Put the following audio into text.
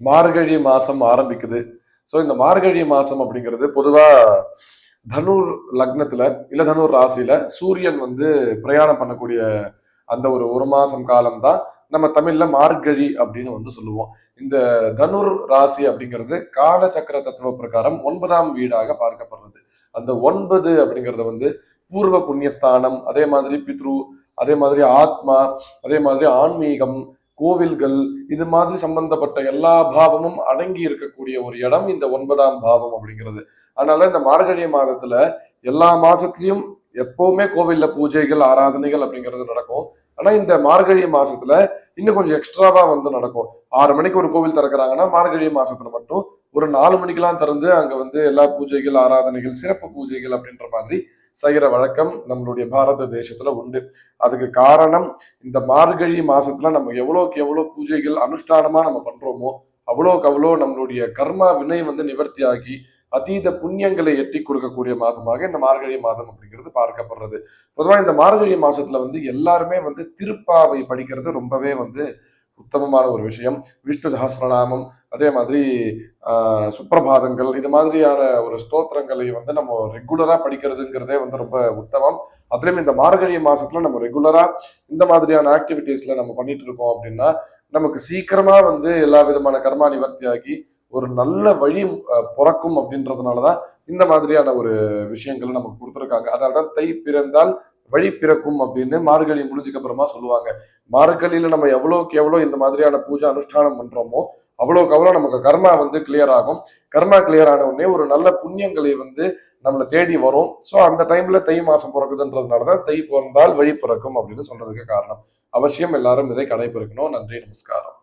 மார்கழி மாசம் ஆரம்பிக்குது. ஸோ இந்த மார்கழி மாசம் அப்படிங்கிறது பொதுவா தனுர் லக்னத்துல இல்ல தனுர் ராசியில சூரியன் வந்து பிரயாணம் பண்ணக்கூடிய அந்த ஒரு மாசம் காலம் தான் நம்ம தமிழ்ல மார்கழி அப்படின்னு வந்து சொல்லுவோம். இந்த தனுர் ராசி அப்படிங்கிறது காலச்சக்கர தத்துவ பிரகாரம் 9ஆம் வீடாக பார்க்கப்படுறது. அந்த 9 அப்படிங்கறத வந்து பூர்வ புண்ணியஸ்தானம், அதே மாதிரி பித்ரு, அதே மாதிரி ஆத்மா, அதே மாதிரி ஆன்மீகம், கோவில்கள், இது மாதிரி சம்பந்தப்பட்ட எல்லா பாவமும் அடங்கி இருக்கக்கூடிய ஒரு இடம் இந்த 9ஆம் பாவம் அப்படிங்கிறது. அதனால இந்த மார்கழி மாதத்துல எல்லா மாசத்துலயும் எப்பவுமே கோவில்ல பூஜைகள் ஆராதனைகள் அப்படிங்கிறது நடக்கும். ஆனா இந்த மார்கழி மாசத்துல இன்னும் கொஞ்சம் எக்ஸ்ட்ராவா வந்து நடக்கும். 6 மணிக்கு ஒரு கோவில் திறக்கிறாங்கன்னா மார்கழி மாசத்துல மட்டும் ஒரு 4 மணிக்கெல்லாம் திறந்து அங்க வந்து எல்லா பூஜைகள் ஆராதனைகள் சிறப்பு பூஜைகள் அப்படின்ற மாதிரி செய்கிற வழக்கம் நம்மளுடைய பாரத தேசத்துல உண்டு. அதுக்கு காரணம் இந்த மார்கழி மாசத்துல நம்ம எவ்வளவுக்கு எவ்வளவு பூஜைகள் அனுஷ்டானமா நம்ம பண்றோமோ அவ்வளோக்கு அவ்வளோ நம்மளுடைய கர்மா வினை வந்து நிவர்த்தி ஆகி அதீத புண்ணியங்களை எட்டி கொடுக்கக்கூடிய மாதமாக இந்த மார்கழி மாதம் அப்படிங்கிறது பார்க்கப்படுறது. பொதுவாக இந்த மார்கழி மாசத்துல வந்து எல்லாருமே வந்து திருப்பாவை படிக்கிறது ரொம்பவே வந்து உத்தமமான ஒரு விஷயம். விஷ்ணு சஹஸ்ரநாமம், அதே மாதிரி சுப்பிரபாதங்கள், இது மாதிரியான ஒரு ஸ்தோத்திரங்களை வந்து நம்ம ரெகுலரா படிக்கிறதுங்கிறதே வந்து ரொம்ப உத்தமம். அதுலயும் இந்த மார்கழி மாசத்துல நம்ம ரெகுலரா இந்த மாதிரியான ஆக்டிவிட்டீஸ்ல நம்ம பண்ணிட்டு இருக்கோம் அப்படின்னா நமக்கு சீக்கிரமா வந்து எல்லா விதமான கர்மா நிவர்த்தி ஆகி ஒரு நல்ல வழி பிறக்கும் அப்படின்றதுனாலதான் இந்த மாதிரியான ஒரு விஷயங்களை நமக்கு கொடுத்துருக்காங்க. அதனாலதான் தை பிறந்தால் வழி பிறக்கும் அப்படின்னு மார்கழி முடிஞ்சுக்கு அப்புறமா சொல்லுவாங்க. மார்கழியில நம்ம எவ்வளவுக்கு எவ்வளவு இந்த மாதிரியான பூஜை அனுஷ்டானம் பண்றோமோ அவ்வளவுக்கு அவ்வளவு நமக்கு கர்மா வந்து கிளியர் ஆகும். கர்மா கிளியர் ஆன உடனே ஒரு நல்ல புண்ணியங்களை வந்து நம்மளை தேடி வரும். ஸோ அந்த டைம்ல தை மாசம் பிறக்குதுன்றதுனாலதான் தை பிறந்தால் வழி பிறக்கும் அப்படின்னு சொல்றதுக்கு காரணம். அவசியம் எல்லாரும் இதை கடைபிடிக்கணும். நன்றி, நமஸ்காரம்.